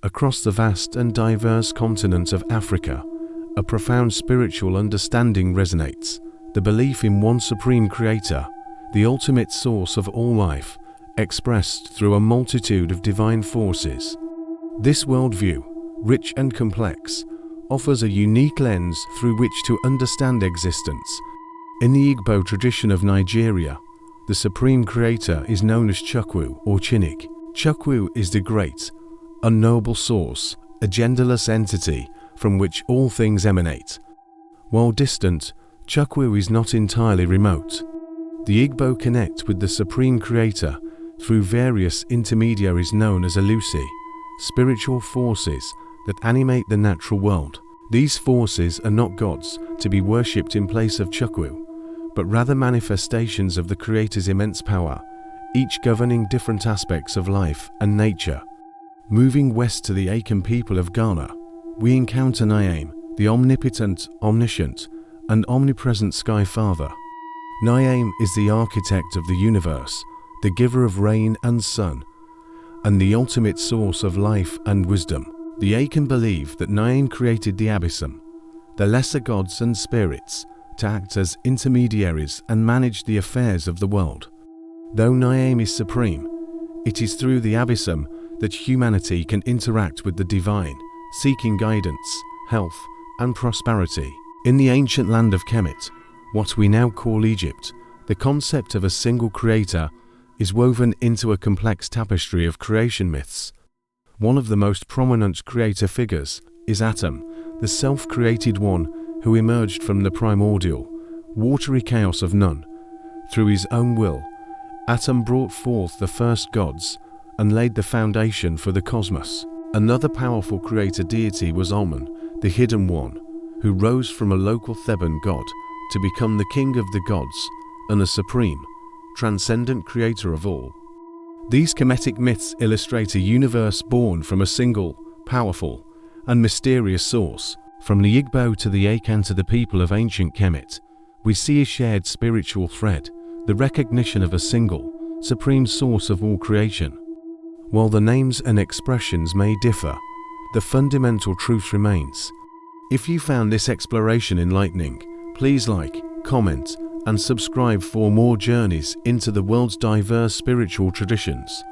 across the vast and diverse continent of Africa, a profound spiritual understanding resonates. The belief in one supreme creator, the ultimate source of all life, expressed through a multitude of divine forces. This worldview, rich and complex, offers a unique lens through which to understand existence. In the Igbo tradition of Nigeria, the supreme creator is known as Chukwu or Chineke. Chukwu is the great, unknowable source, a genderless entity from which all things emanate. While distant, Chukwu is not entirely remote. The Igbo connect with the supreme creator through various intermediaries known as Alusi, spiritual forces that animate the natural world. These forces are not gods to be worshipped in place of Chukwu, but rather manifestations of the creator's immense power, each governing different aspects of life and nature. Moving west to the Akan people of Ghana, we encounter Nyame, the omnipotent, omniscient, and omnipresent Sky Father. Nyame is the architect of the universe, the giver of rain and sun, and the ultimate source of life and wisdom. The Akan believe that Nyame created the abyssum, the lesser gods and spirits, to act as intermediaries and manage the affairs of the world. Though Nyame is supreme, it is through the abyssum that humanity can interact with the divine, seeking guidance, health, and prosperity. In the ancient land of Kemet, what we now call Egypt, the concept of a single creator is woven into a complex tapestry of creation myths. One of the most prominent creator figures is Atum, the self-created one who emerged from the primordial, watery chaos of none. Through his own will, Atum brought forth the first gods and laid the foundation for the cosmos. Another powerful creator deity was Amun, the hidden one, who rose from a local Theban god to become the king of the gods and a supreme, transcendent creator of all. These Kemetic myths illustrate a universe born from a single, powerful, and mysterious source. From the Igbo to the Akan to the people of Ancient Kemet, we see a shared spiritual thread, the recognition of a single, supreme source of all creation. While the names and expressions may differ, the fundamental truth remains. If you found this exploration enlightening, please like, comment, and subscribe for more journeys into the world's diverse spiritual traditions.